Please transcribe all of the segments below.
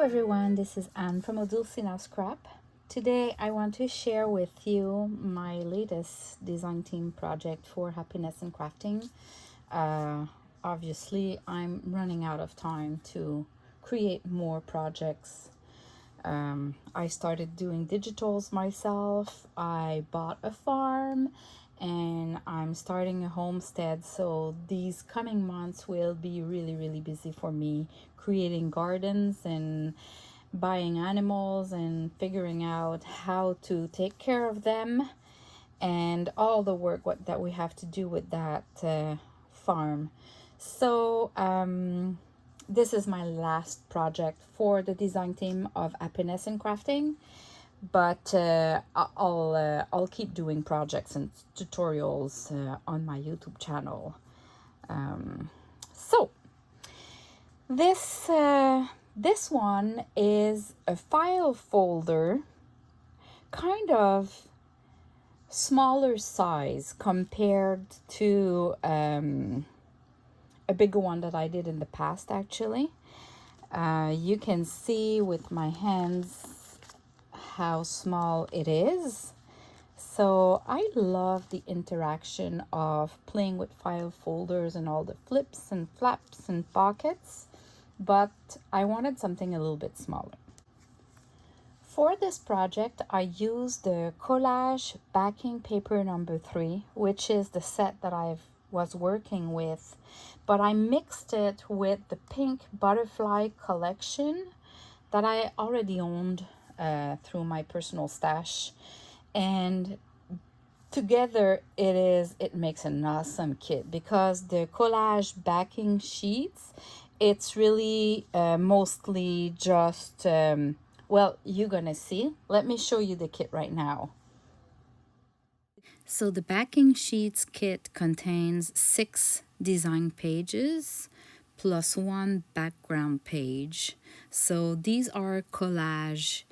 everyone, this is Anne from Odulcina Scrap. Today I want to share with you my latest design team project for happiness and crafting. Obviously I'm running out of time to create more projects. I started doing digitals myself. I bought a farm and I'm starting a homestead, so these coming months will be really busy for me, creating gardens and buying animals and figuring out how to take care of them and all the work that we have to do with that farm. So this is my last project for the design team of happiness and crafting, but I'll keep doing projects and tutorials on my YouTube channel. So this one is a file folder, kind of smaller size compared to a bigger one that I did in the past. Actually, you can see with my hands how small it is. So I love the interaction of playing with file folders and all the flips and flaps and pockets, but I wanted something a little bit smaller. For this project, I used the Collage backing paper number 3, which is the set that I was working with, but I mixed it with the pink butterfly collection that I already owned through my personal stash, and together it makes an awesome kit, because the Collage backing sheets, it's really mostly just well, you're gonna see. Let me show you the kit right now. So the backing sheets kit contains 6 design pages plus 1 background page. So these are collage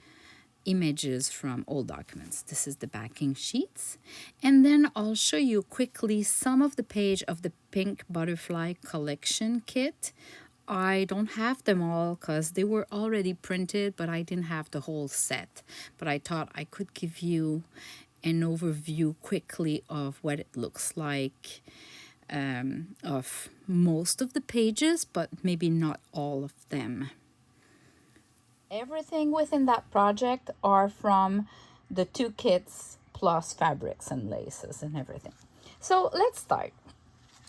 images from old documents. This is the backing sheets. And then I'll show you quickly some of the page of the pink butterfly collection kit. I don't have them all because they were already printed, but I didn't have the whole set. But I thought I could give you an overview quickly of what it looks like, of most of the pages, but maybe not all of them. Everything within that project are from the 2 kits plus fabrics and laces and everything. So let's start.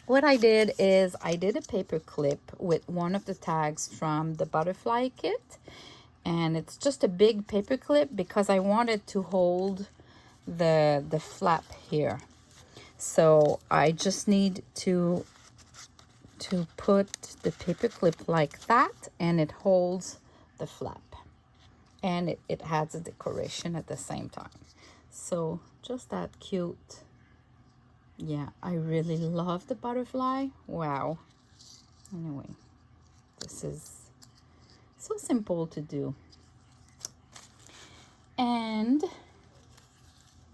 What I did is I did a paper clip with one of the tags from the butterfly kit, and it's just a big paper clip because I wanted to hold the flap here. So I just need to put the paper clip like that, and it holds the flap, and it adds a decoration at the same time. So just that cute. Yeah, I really love the butterfly. Wow. Anyway, this is so simple to do. And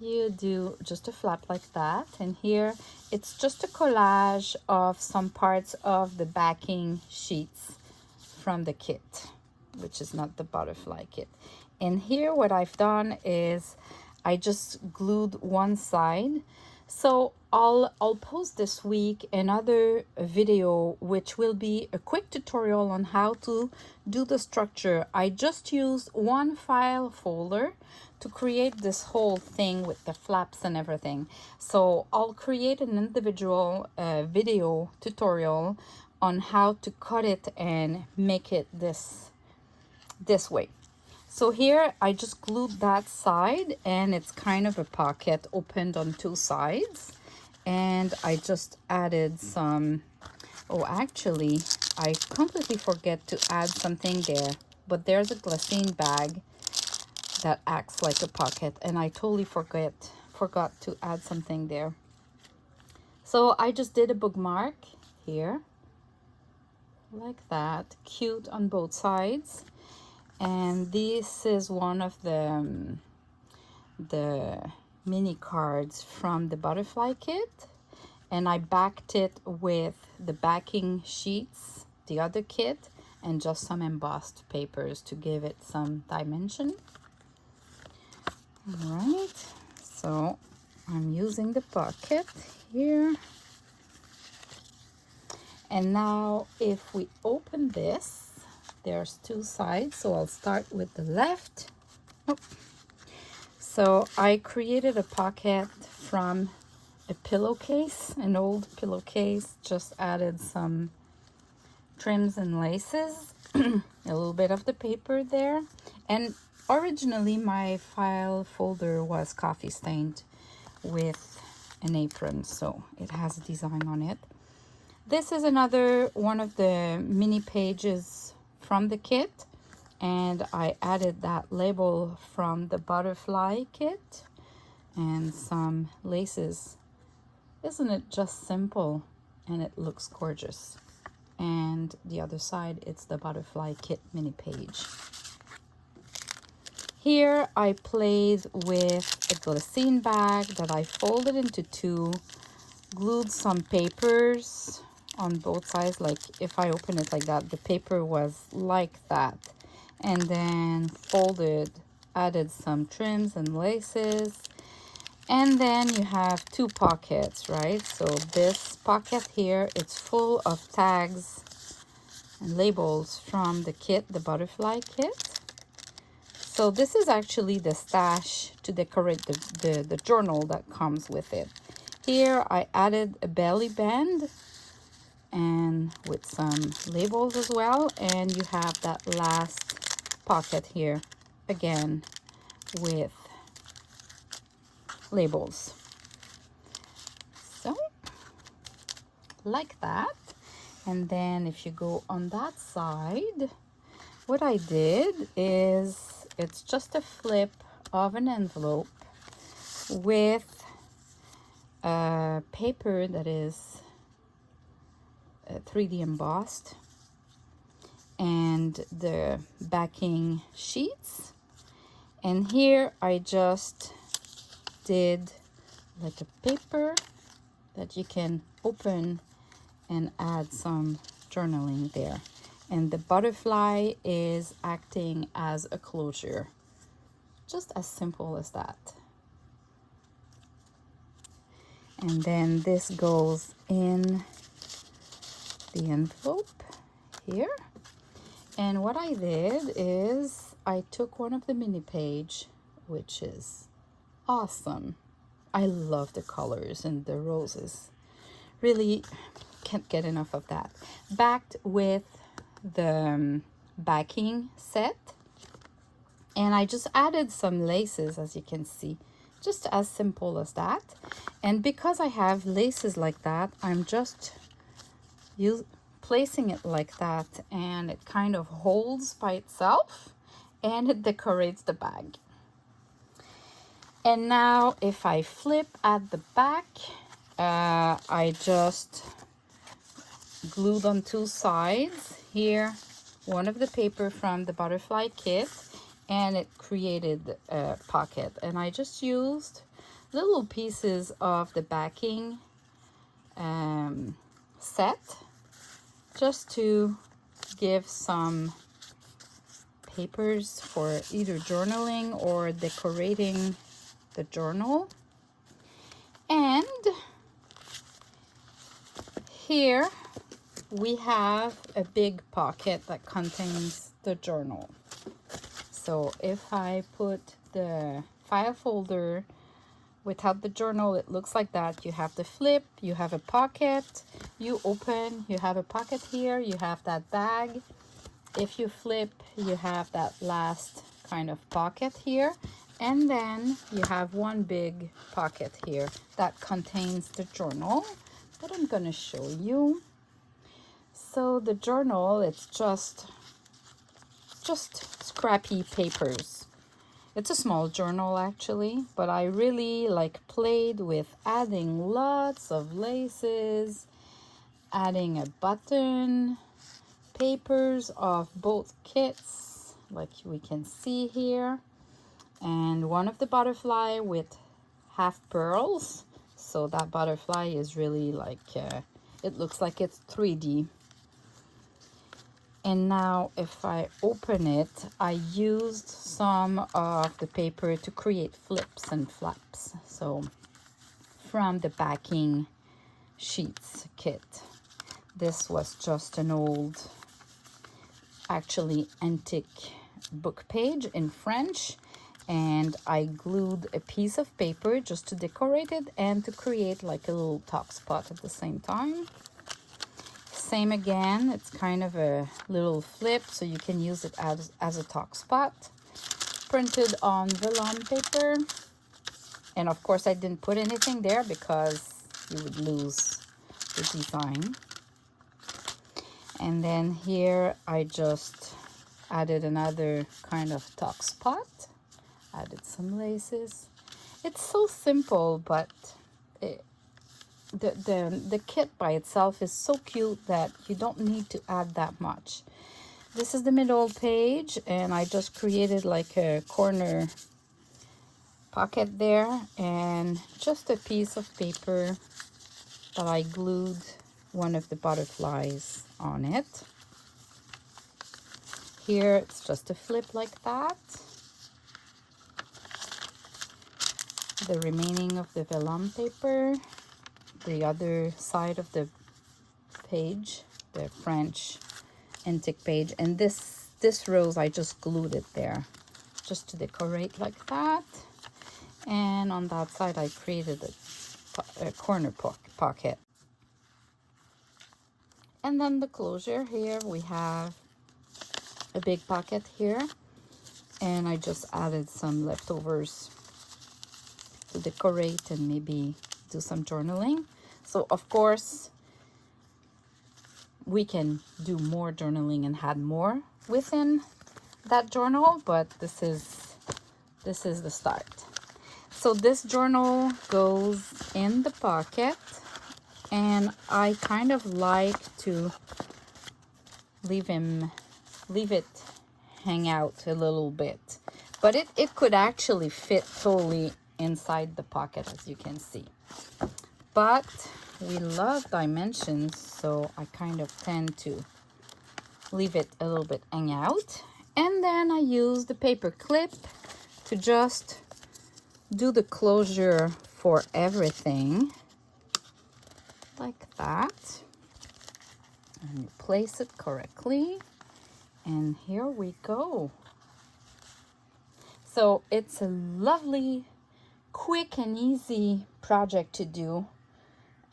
you do just a flap like that, and here it's just a collage of some parts of the backing sheets from the kit, which is not the butterfly kit. And here what I've done is I just glued one side. So I'll post this week another video which will be a quick tutorial on how to do the structure. I just used one file folder to create this whole thing with the flaps and everything. So I'll create an individual video tutorial on how to cut it and make it this way. So here I just glued that side, and it's kind of a pocket opened on 2 sides. And I just added some, oh, actually, I completely forget to add something there. But there's a glassine bag that acts like a pocket, and I totally forgot to add something there. So I just did a bookmark here, like that, cute on both sides. And this is one of the mini cards from the butterfly kit, and I backed it with the backing sheets, the other kit, and just some embossed papers to give it some dimension. All right, so I'm using the pocket here. And now if we open this, there's two sides, so I'll start with the left. Oh. So I created a pocket from a pillowcase, an old pillowcase, just added some trims and laces, a little bit of the paper there. And originally my file folder was coffee stained with an apron, so it has a design on it. This is another one of the mini pages from the kit, and I added that label from the butterfly kit and some laces. Isn't it just simple? And it looks gorgeous. And the other side, it's the butterfly kit mini page. Here I played with a glycine bag that I folded into two, glued some papers on both sides. Like if I open it like that, the paper was like that, and then folded, added some trims and laces. And then you have two pockets, right? So this pocket here, it's full of tags and labels from the kit, the butterfly kit. So this is actually the stash to decorate the journal that comes with it. Here I added a belly band and with some labels as well. And you have that last pocket here again with labels. So like that. And then if you go on that side, what I did is it's just a flip of an envelope with a paper that is 3D embossed and the backing sheets. And here I just did like a paper that you can open and add some journaling there. And the butterfly is acting as a closure. Just as simple as that. And then this goes in the envelope here. And what I did is I took one of the mini page, which is awesome. I love the colors and the roses. Really can't get enough of that. Backed with the backing set. And I just added some laces, as you can see. Just as simple as that. And because I have laces like that, I'm just placing it like that, and it kind of holds by itself and it decorates the bag. And now if I flip at the back, I just glued on two sides here one of the paper from the butterfly kit, and it created a pocket. And I just used little pieces of the backing set just to give some papers for either journaling or decorating the journal. And here we have a big pocket that contains the journal. So if I put the file folder without the journal, it looks like that. You have the flip, you have a pocket, you open, you have a pocket here, you have that bag. If you flip, you have that last kind of pocket here. And then you have one big pocket here that contains the journal that I'm going to show you. So the journal, it's just scrappy papers. It's a small journal actually, but I really played with adding lots of laces, adding a button, papers of both kits, like we can see here, and one of the butterfly with half pearls. So that butterfly is really it looks like it's 3D. And now if I open it, I used some of the paper to create flips and flaps. So from the backing sheets kit. This was just an old, actually antique book page in French, and I glued a piece of paper just to decorate it and to create like a little top spot at the same time. Same again, it's kind of a little flip, so you can use it as a top spot. Printed on vellum paper. And of course I didn't put anything there because you would lose the design. And then here I just added another kind of top spot. Added some laces. It's so simple, but the kit by itself is so cute that you don't need to add that much. This is the middle page, and I just created like a corner pocket there and just a piece of paper that I glued one of the butterflies on it. Here it's just a flip like that. The remaining of the vellum paper, the other side of the page, the French antique page, and this rose I just glued it there just to decorate like that. And on that side I created a corner pocket. And then the closure, here we have a big pocket here, and I just added some leftovers to decorate and maybe do some journaling. So of course we can do more journaling and add more within that journal, but this is the start. So this journal goes in the pocket, and I kind of like to leave it hang out a little bit, but it could actually fit totally inside the pocket, as you can see. But we love dimensions, so I kind of tend to leave it a little bit hang out. And then I use the paper clip to just do the closure for everything like that, and you place it correctly, and here we go. So it's a lovely, quick and easy project to do,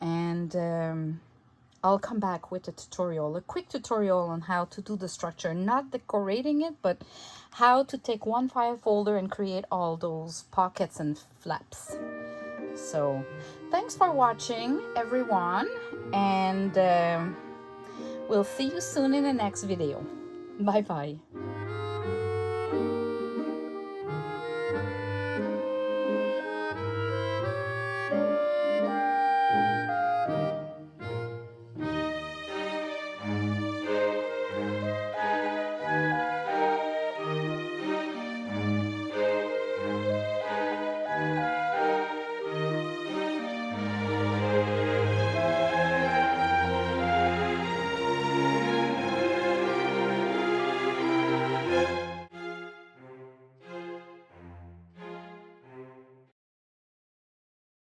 and I'll come back with a quick tutorial on how to do the structure, not decorating it, but how to take one file folder and create all those pockets and flaps. So thanks for watching, everyone, and we'll see you soon in the next video. Bye bye.